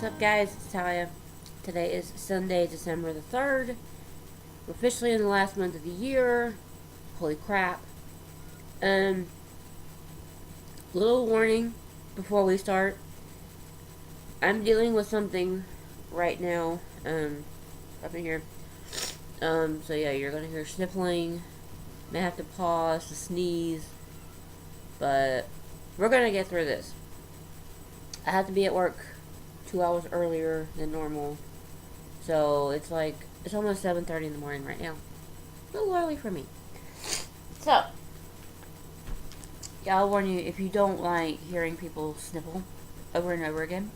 up, guys? It's Talia. Today is Sunday, December the 3rd. We're officially in the last month of the year. Holy crap. Little warning before we start. I'm dealing with something right now, up in here. So yeah, you're gonna hear sniffling. May have to pause to sneeze. But we're gonna get through this. I have to be at work 2 hours earlier than normal. So it's almost 7:30 in the morning right now. A little early for me. So, yeah, I'll warn you, if you don't like hearing people sniffle over and over again,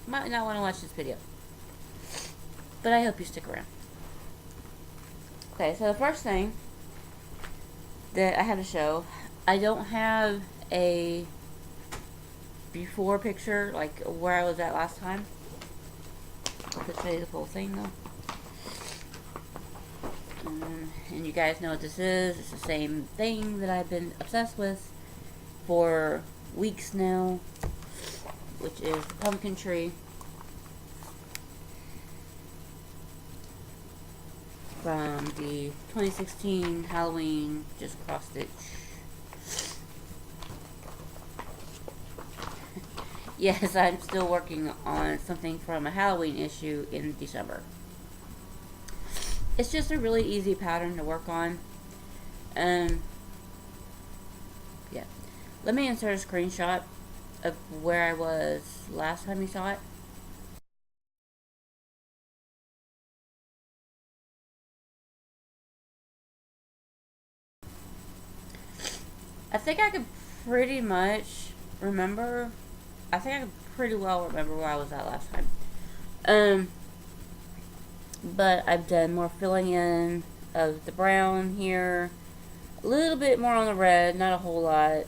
you might not want to watch this video. But I hope you stick around. Okay, so the first thing that I have to show, I don't have a before picture, like where I was at last time. I'll show you the full thing though. And you guys know what this is. It's the same thing that I've been obsessed with for weeks now, which is the pumpkin tree from the 2016 Halloween just cross stitch. Yes, I'm still working on something from a Halloween issue in December. It's just a really easy pattern to work on. Yeah. Let me insert a screenshot of where I was last time you saw it. I think I could pretty much remember. I think I could pretty well remember where I was at last time. But I've done more filling in of the brown here. A little bit more on the red, not a whole lot.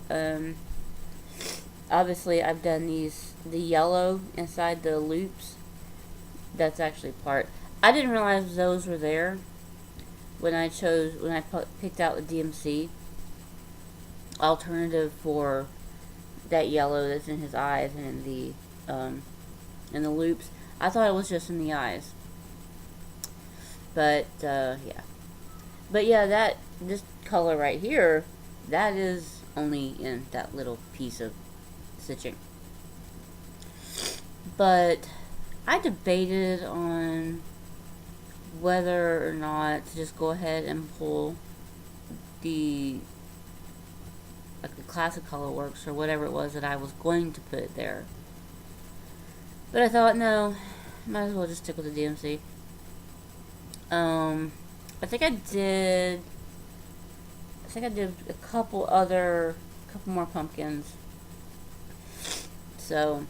Obviously I've done the yellow inside the loops. That's actually part. I didn't realize those were there when I picked out the DMC alternative for that yellow that's in his eyes and in the loops. I thought it was just in the eyes. But yeah. But yeah, this color right here, that is only in that little piece of stitching. But I debated on whether or not to just go ahead and pull the classic color works or whatever it was that I was going to put there. But I thought, no, might as well just stick with the DMC. I think I did a couple more pumpkins. So,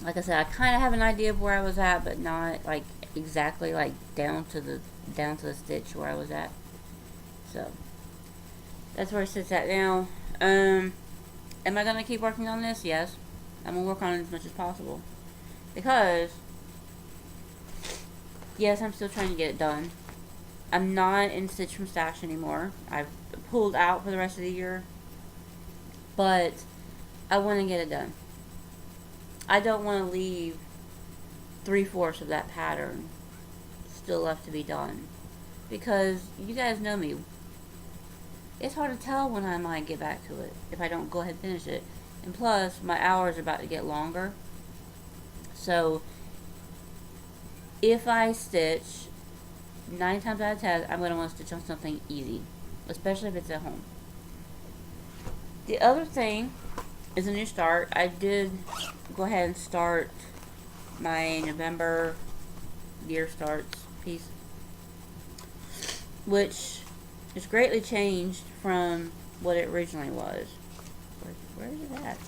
like I said, I kind of have an idea of where I was at, but not like exactly like down to the stitch where I was at. So, that's where it sits at now. Am I gonna keep working on this? Yes. I'm gonna work on it as much as possible. Because, yes, I'm still trying to get it done. I'm not in Stitch from Stash anymore. I've pulled out for the rest of the year. But I want to get it done. I don't want to leave 3/4 of that pattern still left to be done. Because you guys know me. It's hard to tell when I might get back to it if I don't go ahead and finish it. And plus, my hours are about to get longer. So, if I stitch, 9 times out of 10, I'm going to want to stitch on something easy. Especially if it's at home. The other thing is a new start. I did go ahead and start my November year starts piece. Which is greatly changed from what it originally was. Where is it at?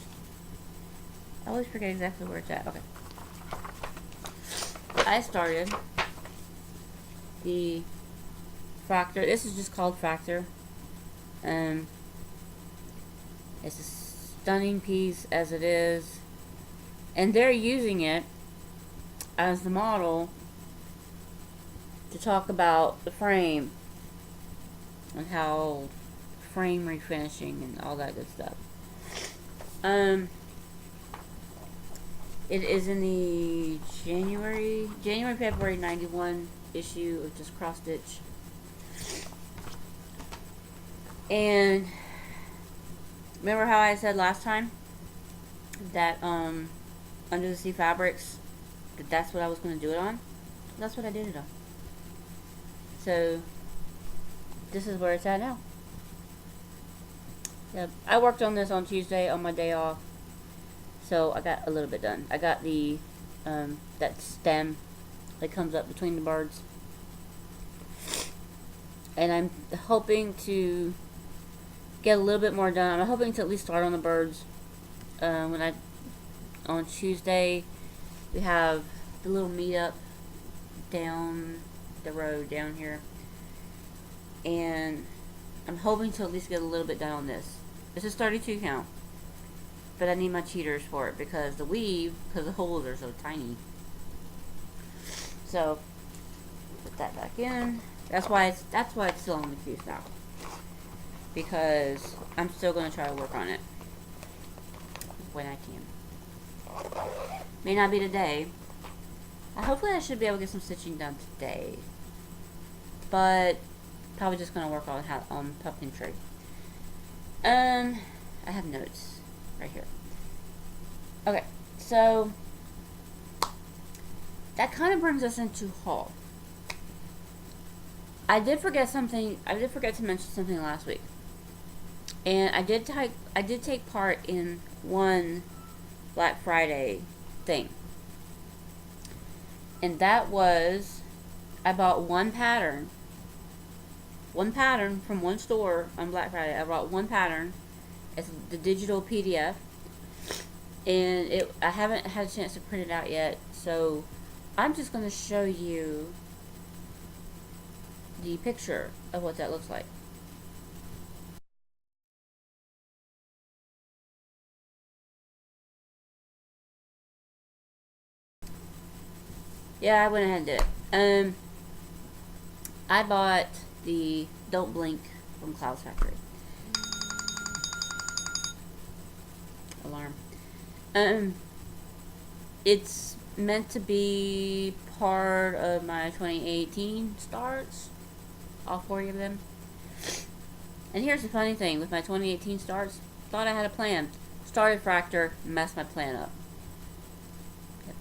I always forget exactly where it's at. Okay. I started the Fraktur. This is just called Fraktur. It's a stunning piece as it is. And they're using it as the model to talk about the frame and how frame refinishing and all that good stuff. It is in the February 91 issue of just cross stitch. And remember how I said last time that Under the Sea Fabrics, that's what I was going to do it on? That's what I did it on. So this is where it's at now. Yep. I worked on this on Tuesday on my day off, so I got a little bit done. I got the that stem that comes up between the birds, and I'm hoping to get a little bit more done. I'm hoping to at least start on the birds. On Tuesday we have the little meetup down the road down here, and I'm hoping to at least get a little bit done on this. This is 32 count, but I need my cheaters for it because the holes are so tiny. So put that back in. That's why it's still on the crease now, because I'm still going to try to work on it when I can. May not be today. Hopefully I should be able to get some stitching done today, but probably just going to work on pumpkin tree. I have notes right here. Okay, so that kind of brings us into haul. I did forget to mention something last week, and I did take part in one Black Friday thing, and that was I bought one pattern from one store on Black Friday. I bought one pattern. It's the digital PDF, and I haven't had a chance to print it out yet, so I'm just going to show you the picture of what that looks like. Yeah, I went ahead and did it. I bought the Don't Blink from Cloud Factory. Alarm. It's meant to be part of my 2018 starts, all 40 of them. And here's the funny thing with my 2018 starts, thought I had a plan. Started Fraktur, messed my plan up. Yep.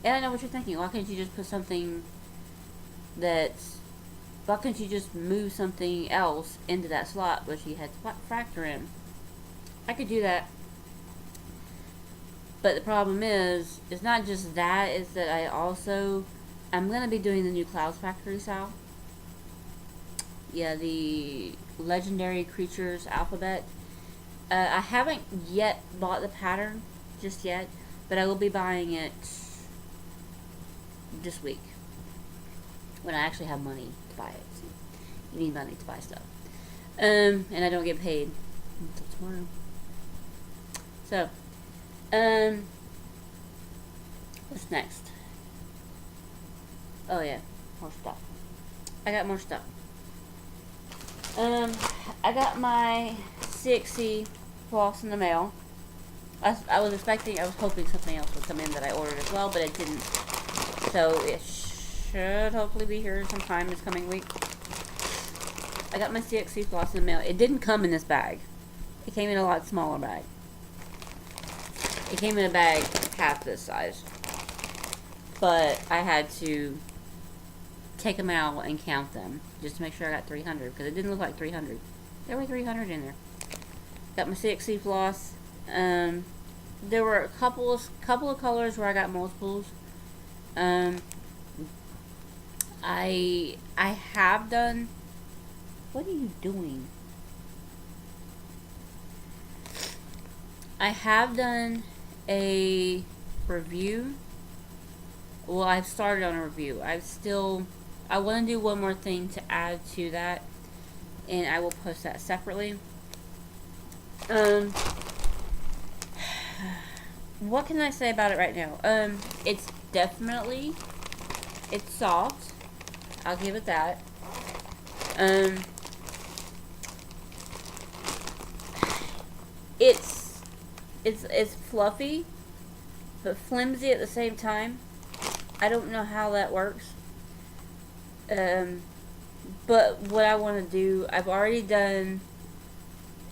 And I know what you're thinking. Why can't you just put something why couldn't you just move something else into that slot where she had Fraktur in? I could do that. But the problem is, it's not just that, it's that I'm going to be doing the new Clouds Factory style. Yeah, the Legendary Creatures alphabet. I haven't yet bought the pattern just yet, but I will be buying it this week when I actually have money to buy it. See, you need money to buy stuff. And I don't get paid until tomorrow. So, what's next? Oh yeah, more stuff. I got more stuff. I got my CXC floss in the mail. I was hoping something else would come in that I ordered as well, but it didn't. So it should hopefully be here sometime this coming week. I got my CXC floss in the mail. It didn't come in this bag. It came in a lot smaller bag. It came in a bag half this size. But I had to take them out and count them just to make sure I got 300, because it didn't look like 300. There were 300 in there. Got my CXC floss. There were a couple of colors where I got multiples. I have done. What are you doing? I have done a review. Well, I've started on a review. I want to do one more thing to add to that, and I will post that separately. What can I say about it right now? It's soft. I'll give it that. It's fluffy. but flimsy at the same time. I don't know how that works. But what I want to do, I've already done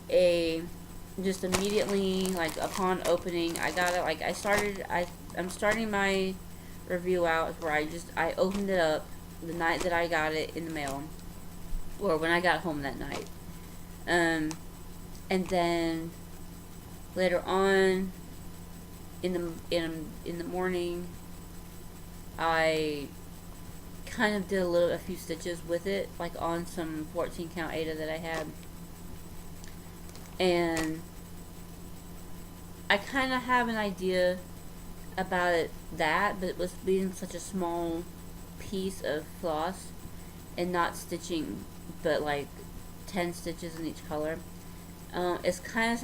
just immediately, like, upon opening, I got it, like, I'm starting my review out where I opened it up the night that I got it in the mail, or when I got home that night. And then later on in the morning, I kind of did a few stitches with it, like on some 14 count Aida that I had, and I kind of have an idea about it, but it was being such a small piece of floss and not stitching but like 10 stitches in each color. It can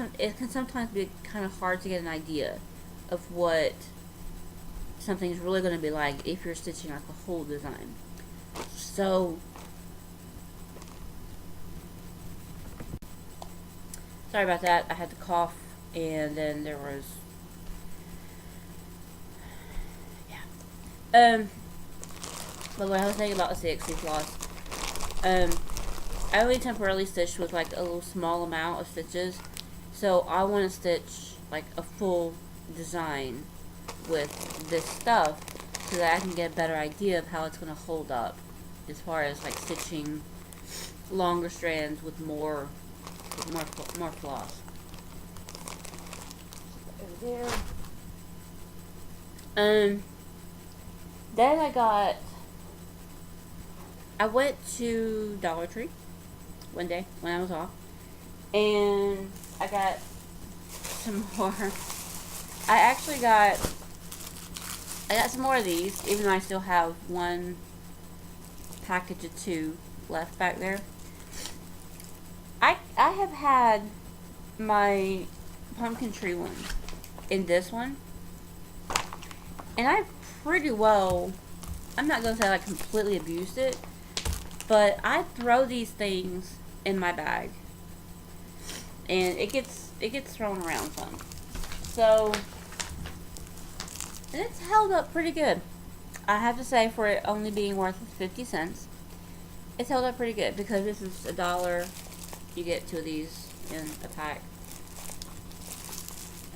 sometimes be kind of hard to get an idea of what something's really going to be like if you're stitching like a whole design. So sorry about that. I had to cough, and then there was but what I was saying about the CXC floss, I only temporarily stitched with like a little small amount of stitches, so I want to stitch like a full design with this stuff so that I can get a better idea of how it's going to hold up as far as like stitching longer strands with more floss. Over there. Then I went to Dollar Tree one day when I was off, and I got some more. I got some more of these, even though I still have one package of 2 left back there. I have had my pumpkin tree one in this one, and I pretty well, I'm not going to say I completely abused it, but I throw these things in my bag, and it gets thrown around some. So, and it's held up pretty good. I have to say, for it only being worth 50 cents, it's held up pretty good, because this is $1. You get 2 of these in a pack.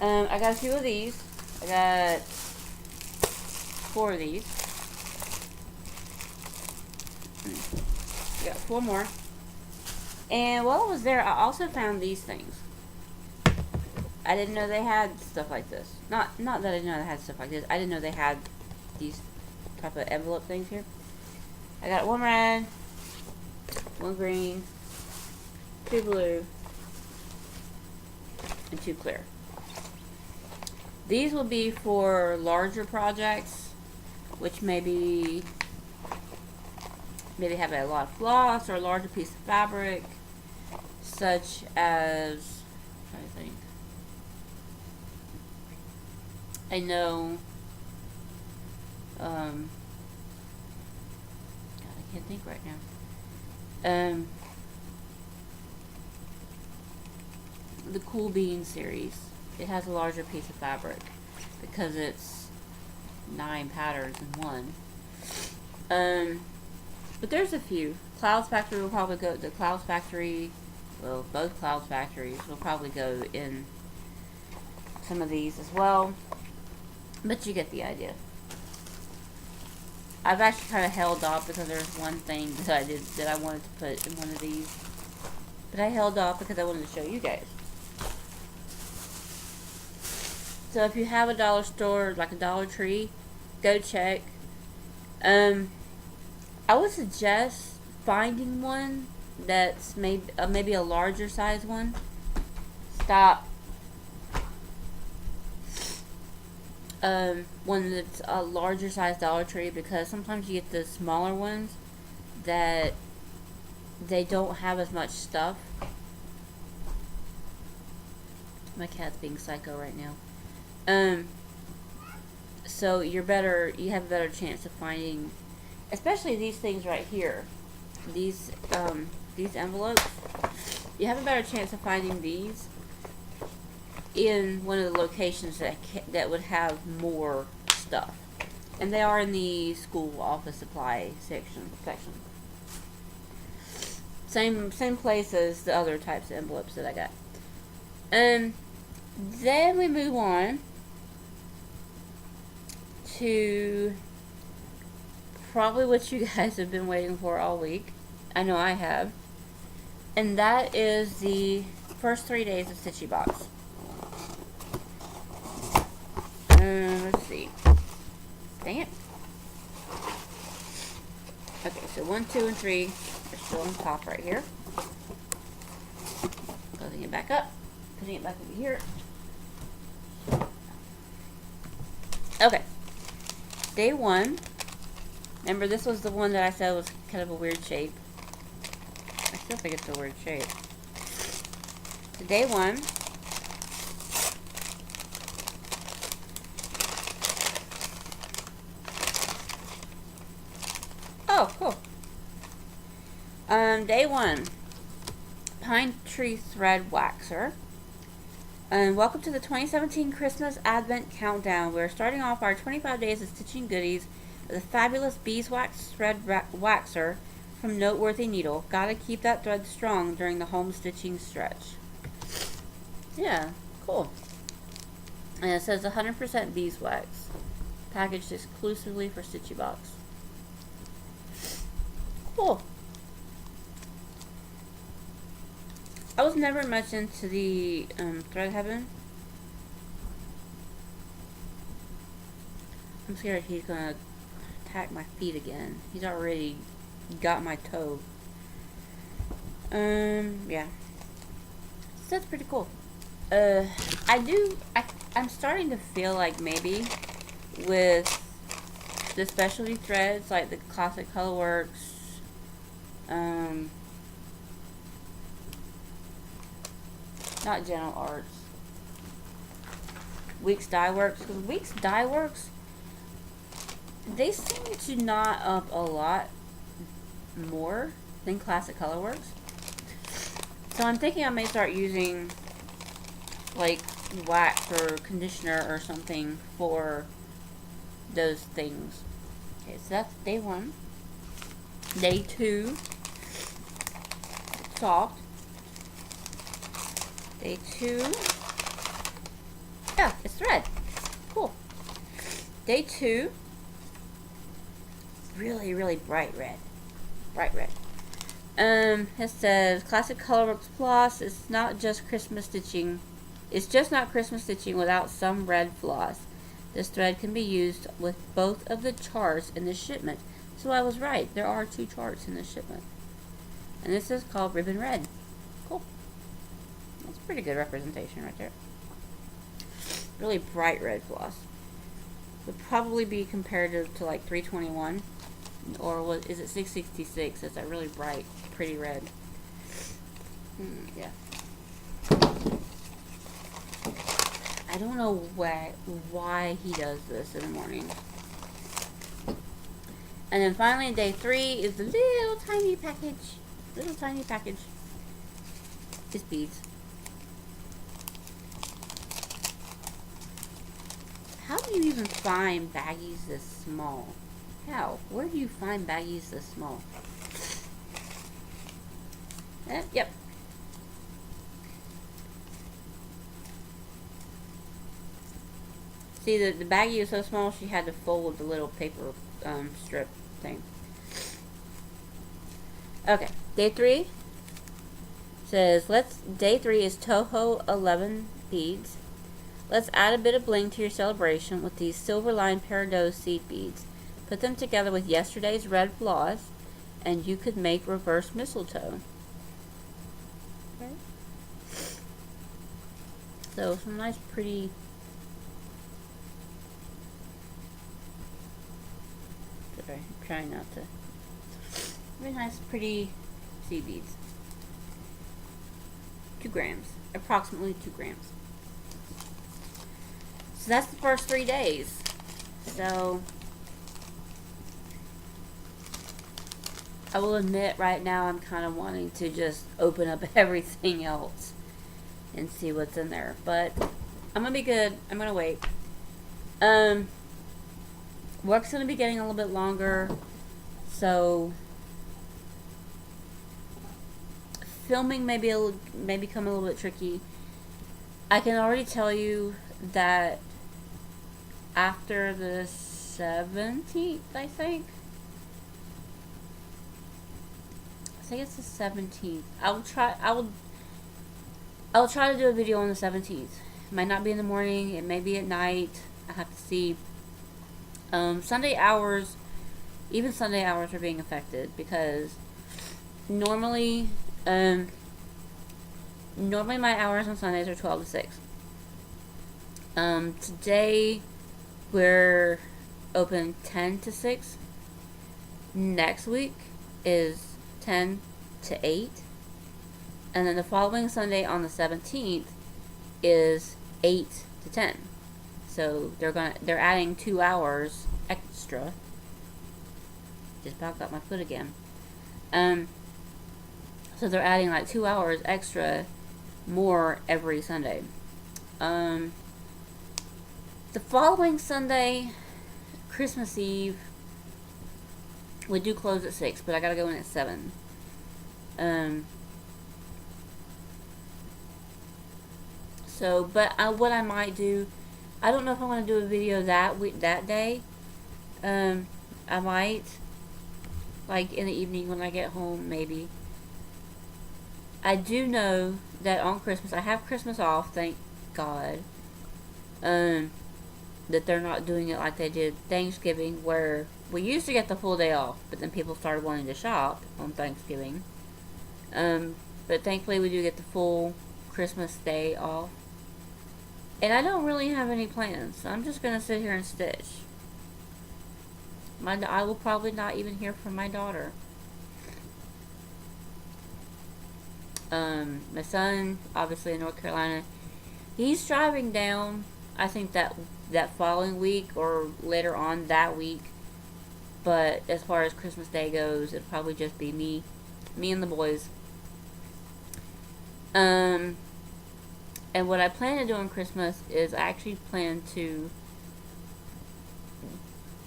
I got a few of these. I got 4 of these. I got 4 more. And while I was there, I also found these things. I didn't know they had stuff like this. Not that I didn't know they had stuff like this. I didn't know they had these type of envelope things here. I got 1 red, 1 green, 2 blue, and 2 clear. These will be for larger projects, which maybe have a lot of floss or a larger piece of fabric, such as, I think, I know, God, I can't think right now. The Cool Bean series. It has a larger piece of fabric because it's 9 patterns in one. But there's a few. Clouds Factory will probably go. The Clouds Factory, well, both Clouds Factories will probably go in some of these as well. But you get the idea. I've actually kind of held off because there's one thing that I wanted to put in one of these. But I held off because I wanted to show you guys. So if you have a dollar store, like a Dollar Tree, go check. I would suggest finding one that's maybe a larger size one. Stop. One that's a larger size Dollar Tree, because sometimes you get the smaller ones that they don't have as much stuff. My cat's being psycho right now. So you have a better chance of finding, especially these things right here, these envelopes. You have a better chance of finding these in one of the locations that would have more stuff. And they are in the school office supply section. Same place as the other types of envelopes that I got. And then we move on to probably what you guys have been waiting for all week. I know I have. And that is the first 3 days of Stitchy Box. Let's see. Dang it. Okay, so 1, 2, and 3 are still on top right here. Closing it back up. Putting it back over here. Okay. Day 1. Remember, this was the one that I said was kind of a weird shape. I still think it's a weird shape. So day 1. Oh, cool. Day 1. Pine Tree Thread Waxer. And welcome to the 2017 Christmas Advent Countdown. We're starting off our 25 days of stitching goodies with a fabulous beeswax thread waxer from Noteworthy Needle. Gotta keep that thread strong during the home stitching stretch. Yeah, cool. And it says 100% beeswax. Packaged exclusively for Stitchy Box. Cool. I was never much into the thread heaven. I'm scared he's gonna attack my feet again. He's already got my toe. Yeah. So that's pretty cool. I'm starting to feel like maybe with the specialty threads, like the Classic Colorworks, not Gentle Arts, Weeks Dye Works, because Weeks Dye Works, they seem to knot up a lot more than Classic Colorworks. So I'm thinking I may start using like wax or conditioner or something for those things. Okay, so that's day 1. Day 2, soft. Day 2, yeah, it's thread. Cool. Day 2, really, really bright red. Bright red. It says Classic Colorworks Floss. It's not just Christmas stitching. It's just not Christmas stitching without some red floss. This thread can be used with both of the charts in the shipment. So I was right. There are 2 charts in the shipment. And this is called Ribbon Red. Cool. That's pretty good representation right there. Really bright red floss. Would probably be comparative to like 321. Or what is it, 666? It's that really bright, pretty red. Yeah. I don't know why he does this in the morning. And then finally, day 3 is the little tiny package. Little tiny package. It's beads. How do you even find baggies this small? How? Where do you find baggies this small? Yep. See, the baggie is so small, she had to fold the little paper strip thing. Okay, day 3 says, day 3 is Toho 11 beads. Let's add a bit of bling to your celebration with these Silverline Peridot seed beads. Put them together with yesterday's red floss, and you could make reverse mistletoe. Okay. So, some nice pretty... Sorry, I'm trying not to... Very nice pretty seed beads. 2 grams. Approximately 2 grams. So that's the first 3 days. So... I will admit right now I'm kind of wanting to just open up everything else and see what's in there. But I'm gonna be good. I'm gonna wait. Work's gonna be getting a little bit longer, so filming may become a little bit tricky. I can already tell you that after the 17th, I think it's the 17th. I'll try to do a video on the 17th. It might not be in the morning. It may be at night. I have to see. Sunday hours, even Sunday hours are being affected because normally my hours on Sundays are 12 to 6. Today we're open 10 to 6. Next week is 10 to 8. And then the following Sunday on the 17th is 8 to 10. So they're adding 2 hours extra. Just about got my foot again. So they're adding like 2 hours extra more every Sunday. The following Sunday, Christmas Eve, we do close at 6, but I gotta go in at 7. What I might do, I don't know if I want to do a video that day. I might, like in the evening when I get home, maybe. I do know that on Christmas, I have Christmas off, thank God. That they're not doing it like they did Thanksgiving, where we used to get the full day off, but then people started wanting to shop on Thanksgiving. But thankfully we do get the full Christmas day off. And I don't really have any plans, so I'm just going to sit here and stitch. I will probably not even hear from my daughter. My son, obviously in North Carolina, he's driving down, I think that following week or later on that week. But as far as Christmas Day goes, it'll probably just be me and the boys. And what I plan to do on Christmas is I actually plan to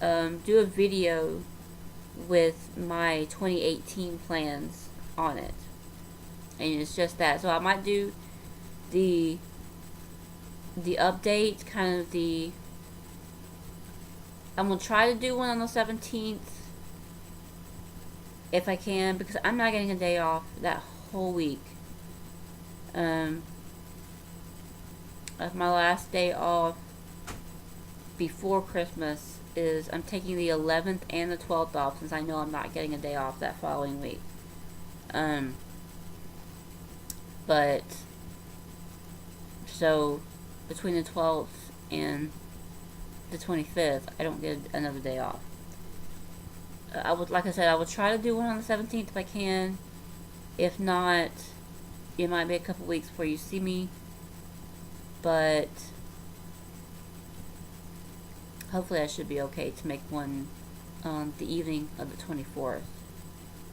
do a video with my 2018 plans on it. And it's just that. So I might do the update, kind of I'm going to try to do one on the 17th if I can, because I'm not getting a day off that whole week. My last day off before Christmas is, I'm taking the 11th and the 12th off, since I know I'm not getting a day off that following week. But so between the 12th and the 25th, I don't get another day off. Like I said, I would try to do one on the 17th if I can. If not, it might be a couple weeks before you see me. But hopefully I should be okay to make one on the evening of the 24th,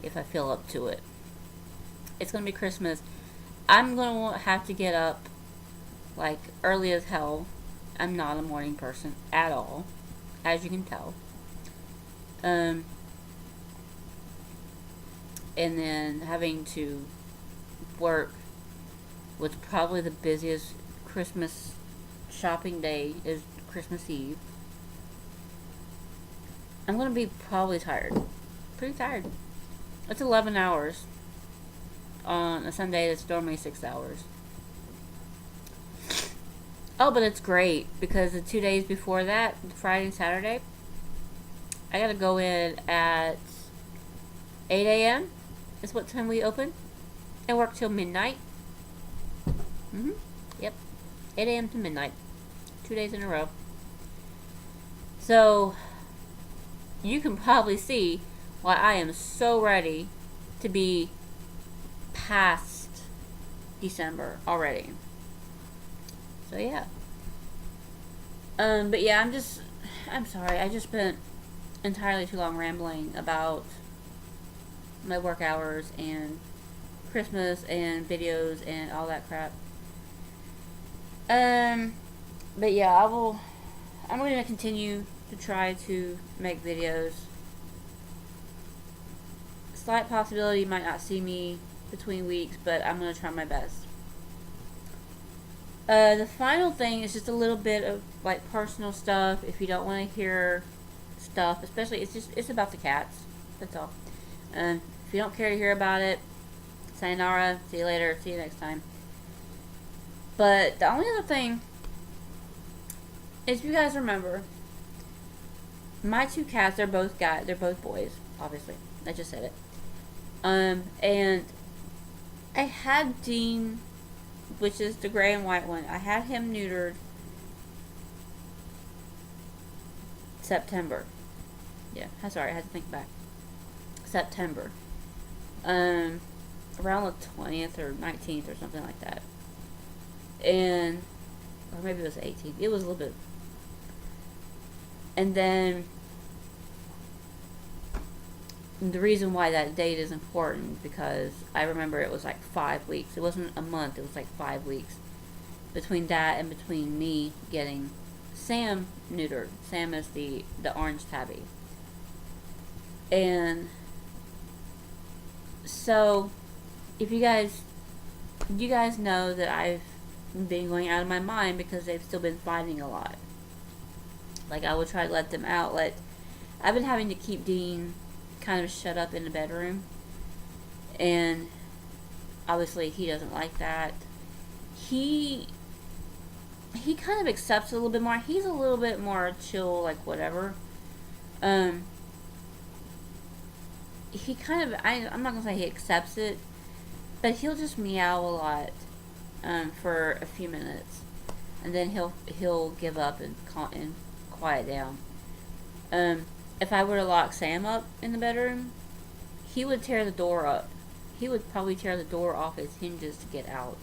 if I feel up to it. It's going to be Christmas. I'm going to have to get up like early as hell. I'm not a morning person at all, as you can tell. And then having to work with probably the busiest Christmas shopping day is Christmas Eve. I'm going to be probably tired. Pretty tired. It's 11 hours on a Sunday that's normally 6 hours. Oh, but it's great because the 2 days before that, Friday and Saturday, I gotta go in at 8 a.m. is what time we open, and work till midnight. Yep, 8 a.m. to midnight, 2 days in a row. So you can probably see why I am so ready to be past December already. So yeah. But yeah, I'm sorry. I just spent entirely too long rambling about my work hours and Christmas and videos and all that crap. But yeah, I'm going to continue to try to make videos. Slight possibility you might not see me between weeks, but I'm going to try my best. The final thing is just a little bit of like personal stuff. If you don't want to hear stuff, especially it's about the cats. That's all. If you don't care to hear about it, sayonara. See you later. See you next time. But the only other thing is, if you guys remember, my two cats, they're both guys. They're both boys. Obviously, I just said it. And I had Dean, which is the gray and white one. I had him neutered September. Yeah, sorry, I had to think back. September. Around the 20th or 19th or something like that. And, or maybe it was 18th. It was a little bit. And then, the reason why that date is important, because I remember it was like 5 weeks. It wasn't a month, it was like 5 weeks. Between that and between me getting Sam neutered. Sam is the orange tabby. And so, if you guys know that I've been going out of my mind because they've still been fighting a lot. Like, I would try to let them out. I've been having to keep Dean kind of shut up in the bedroom, and obviously he doesn't like that. He kind of accepts it a little bit more. He's a little bit more chill, like whatever. He kind of, I'm not gonna say he accepts it, but he'll just meow a lot for a few minutes, and then he'll give up and quiet down. If I were to lock Sam up in the bedroom, he would tear the door up. He would probably tear the door off its hinges to get out.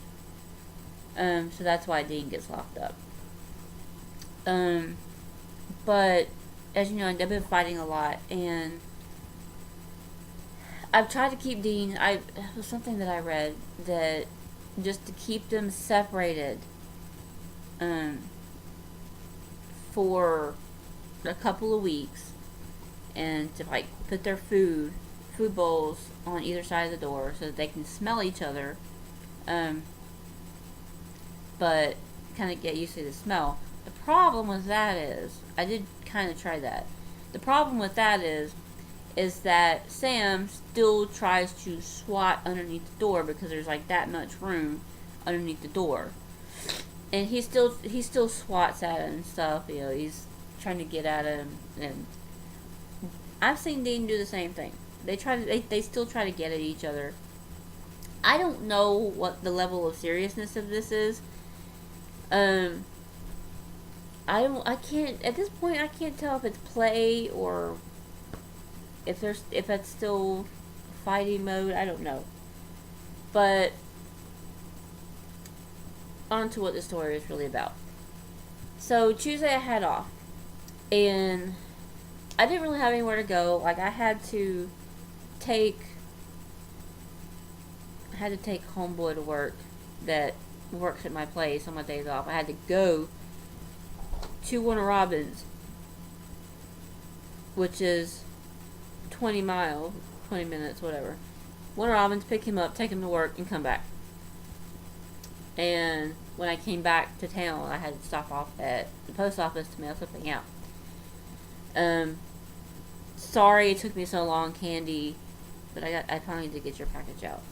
So that's why Dean gets locked up. But as you know, they've been fighting a lot, and I've tried to keep Dean. It was something that I read that just to keep them separated for a couple of weeks, and to like put their food bowls on either side of the door so that they can smell each other, but kind of get used to the smell. The problem with that is, I did kind of try that. The problem with that is that Sam still tries to swat underneath the door because there's like that much room underneath the door, and he still swats at it and stuff. You know, he's trying to get at him, and I've seen Dean do the same thing. They still try to get at each other. I don't know what the level of seriousness of this is. I can't, at this point, I can't tell if it's play or if it's still fighting mode. I don't know. But on to what the story is really about. So Tuesday I had off, and I didn't really have anywhere to go. Like, I had to take homeboy to work that works at my place on my days off. I had to go to Warner Robins, which is 20 minutes, whatever. Warner Robins, pick him up, take him to work, and come back. And when I came back to town, I had to stop off at the post office to mail something out. Sorry it took me so long, Candy, but I finally did get your package out.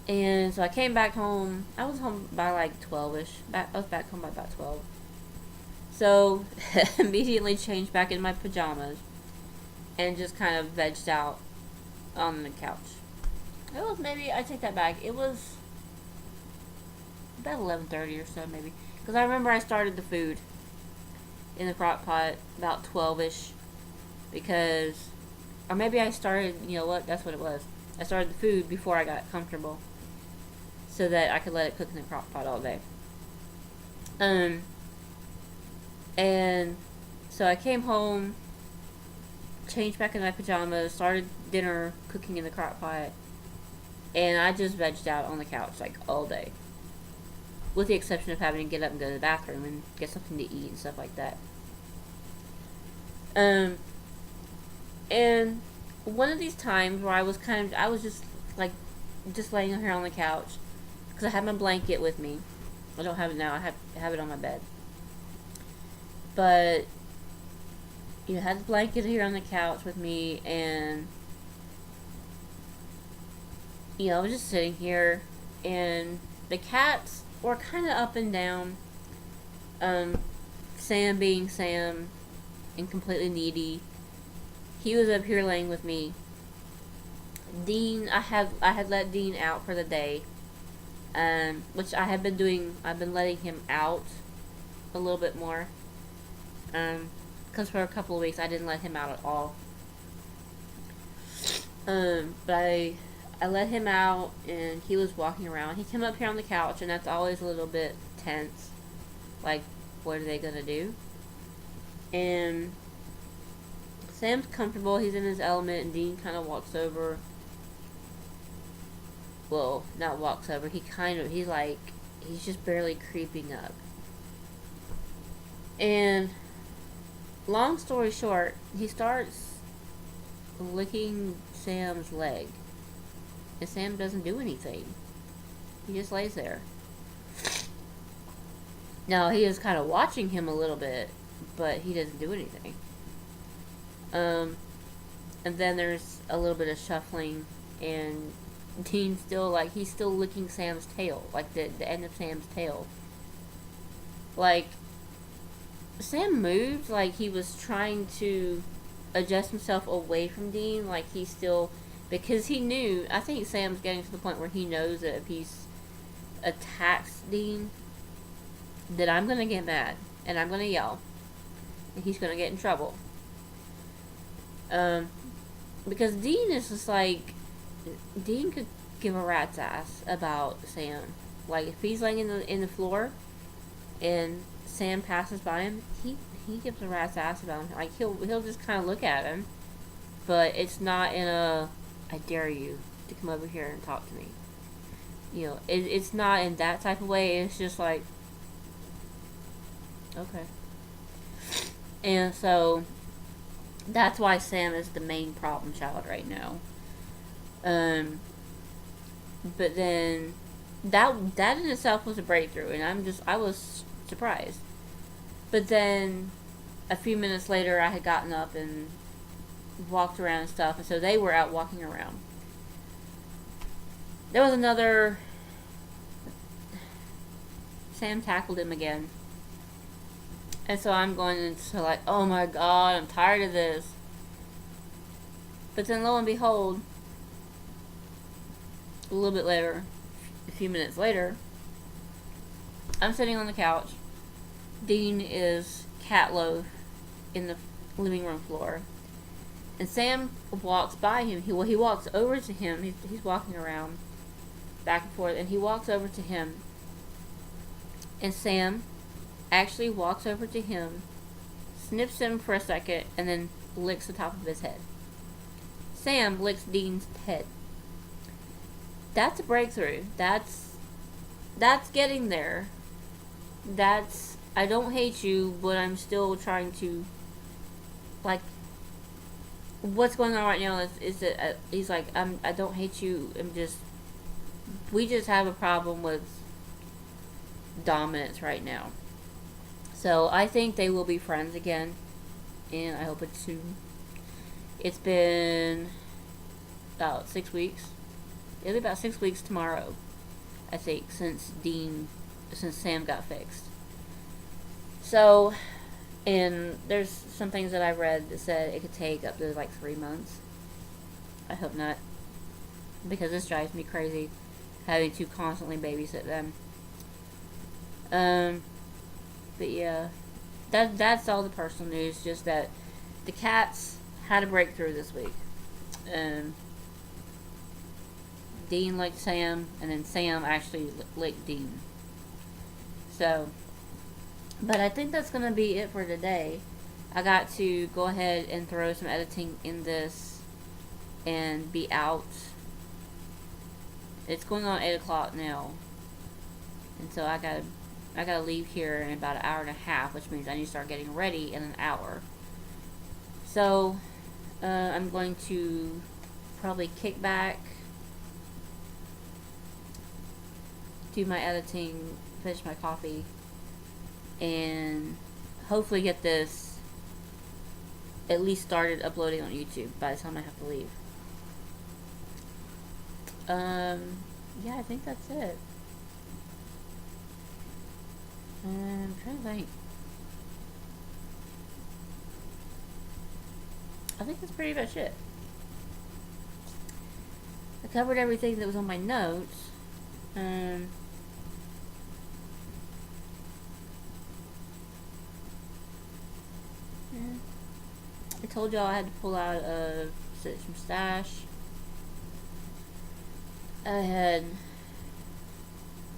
And so I came back home. I was home by like 12ish. I was back home by about 12. So, immediately changed back in my pajamas and just kind of vegged out on the couch. It was maybe, I take that back, it was about 11:30 or so maybe. Because I remember I started the food in the crock pot about 12ish. Because, or maybe I started, you know what, that's what it was. I started the food before I got comfortable, so that I could let it cook in the crock pot all day. And so I came home, changed back in my pajamas, started dinner cooking in the crock pot, and I just vegged out on the couch like all day. with the exception of having to get up and go to the bathroom and get something to eat and stuff like that. And one of these times where I was just like, just laying here on the couch, because I had my blanket with me. I don't have it now. I have it on my bed. But, you know, I had the blanket here on the couch with me, and, you know, I was just sitting here, and the cats were kind of up and down. Sam being Sam and completely needy. He was up here laying with me. Dean, I had let Dean out for the day, which I have been doing. I've been letting him out a little bit more, because for a couple of weeks I didn't let him out at all. But I let him out, and he was walking around. He came up here on the couch, and that's always a little bit tense. Like, what are they gonna do? And Sam's comfortable. He's in his element, and Dean kind of walks over. Well, not walks over. He's just barely creeping up. And long story short, he starts licking Sam's leg. And Sam doesn't do anything. He just lays there. Now, he is kind of watching him a little bit, but he doesn't do anything. And then there's a little bit of shuffling, and Dean's still, like, he's still licking Sam's tail, like the end of Sam's tail. Like, Sam moved like he was trying to adjust himself away from Dean, like he still, because he knew, I think Sam's getting to the point where he knows that if he attacks Dean, that I'm going to get mad, and I'm going to yell, and he's going to get in trouble. Because Dean is just like, Dean could give a rat's ass about Sam. Like, if he's laying in the floor, and Sam passes by him, he gives a rat's ass about him. Like, he'll just kind of look at him, but it's not in a, I dare you to come over here and talk to me. You know, it's not in that type of way. It's just like, okay. And so, that's why Sam is the main problem child right now. But then, that in itself was a breakthrough, and I was surprised. But then, a few minutes later, I had gotten up and walked around and stuff, and so they were out walking around. There was another, Sam tackled him again. And so I'm going into like, oh my god, I'm tired of this. But then lo and behold, a little bit later, a few minutes later, I'm sitting on the couch. Dean is cat loaf in the living room floor. And Sam walks by him. He walks over to him. He's walking around back and forth, and he walks over to him. And Sam actually walks over to him, sniffs him for a second, and then licks the top of his head. Sam licks Dean's head. That's a breakthrough. That's getting there. That's, I don't hate you, but I'm still trying to, like, what's going on right now is that he's like, I don't hate you, we just have a problem with dominance right now. So I think they will be friends again, and I hope it's soon. It's been about 6 weeks. It'll be about 6 weeks tomorrow, I think, since Sam got fixed. So, and there's some things that I read that said it could take up to like 3 months. I hope not, because this drives me crazy, having to constantly babysit them. But yeah, that's all the personal news. Just that the cats had a breakthrough this week. Dean licked Sam, and then Sam actually licked Dean. So, but I think that's gonna be it for today. I got to go ahead and throw some editing in this and be out. It's going on 8 o'clock now. And so I gotta leave here in about an hour and a half, which means I need to start getting ready in an hour. So I'm going to probably kick back, do my editing, finish my coffee, and hopefully get this at least started uploading on YouTube by the time I have to leave. Yeah, I think that's it. I'm trying to think. I think that's pretty much it. I covered everything that was on my notes. Yeah. I told y'all I had to pull out some stash. I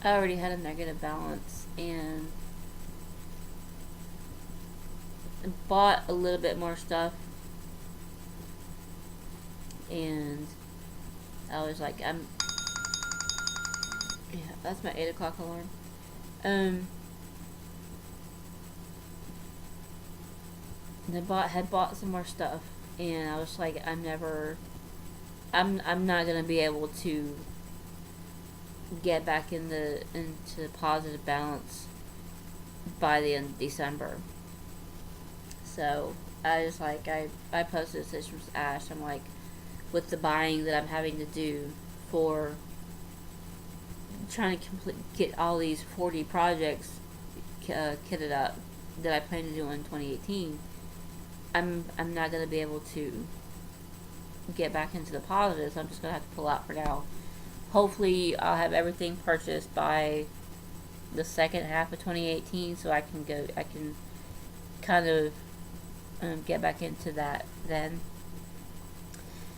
already had a negative balance and bought a little bit more stuff, and I was like, yeah, that's my 8 o'clock alarm. I had bought some more stuff, and I was like, I'm not gonna be able to get back into positive balance by the end of December. So I was like, I posted this from Ash. I'm like, with the buying that I'm having to do for trying to get all these 40 projects kitted up that I plan to do in 2018, I'm not going to be able to get back into the positives. I'm just going to have to pull out for now. Hopefully I'll have everything purchased by the second half of 2018, so I can kind of get back into that then.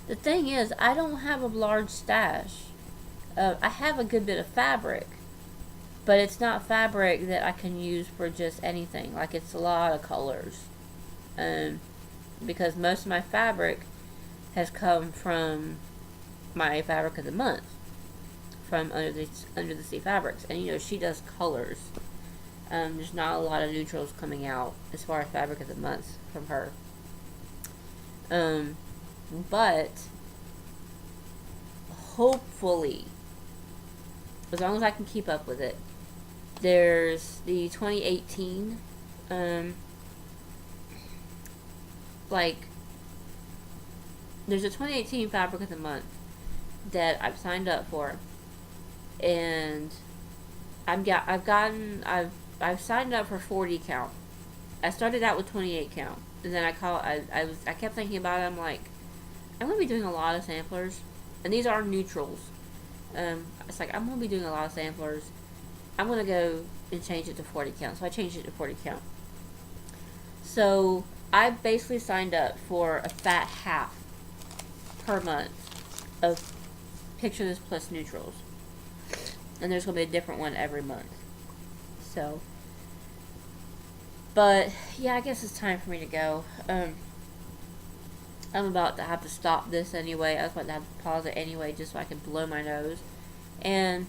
The thing is, I don't have a large stash. I have a good bit of fabric, but it's not fabric that I can use for just anything. Like, it's a lot of colors. Because most of my fabric has come from my fabric of the month, from Under the Sea Fabrics, and you know, she does colors. There's not a lot of neutrals coming out as far as fabric of the month from her. But hopefully, as long as I can keep up with it, there's the 2018 there's a 2018 fabric of the month that I've signed up for, and I've signed up for 40 count. I started out with 28 count, and then I kept thinking about it. I'm like, I'm gonna be doing a lot of samplers, and these are neutrals. It's like, I'm gonna be doing a lot of samplers. I'm gonna go and change it to 40 count. So I changed it to 40 count. So I basically signed up for a fat half per month of Picture This plus neutrals, and there's gonna be a different one every month. So, but yeah, I guess it's time for me to go. I'm about to have to stop this anyway. I was about to have to pause it anyway, just so I can blow my nose, and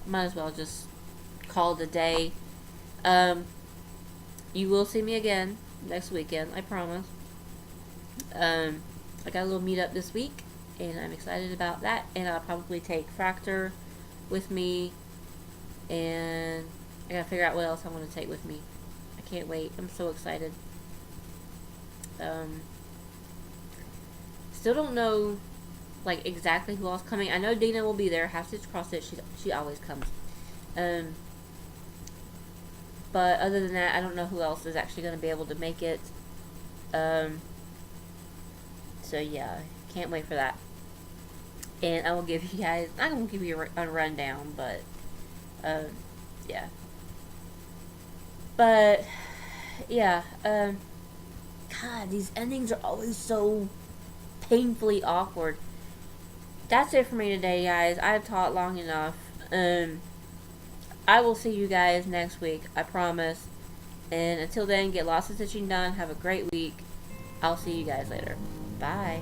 might as well just call it a day. You will see me again next weekend, I promise. I got a little meetup this week, and I'm excited about that. And I'll probably take Fraktur with me, and I gotta figure out what else I want to take with me. I can't wait. I'm so excited. Still don't know, like, exactly who else coming. I know Dina will be there. Half Stitch Cross Stitch. She always comes. But other than that, I don't know who else is actually going to be able to make it. So yeah, can't wait for that. And I will give you guys, I'm going to give you a rundown, but, yeah. But, yeah, God, these endings are always so painfully awkward. That's it for me today, guys. I've taught long enough. I will see you guys next week, I promise. And until then, get lots of stitching done. Have a great week. I'll see you guys later. Bye.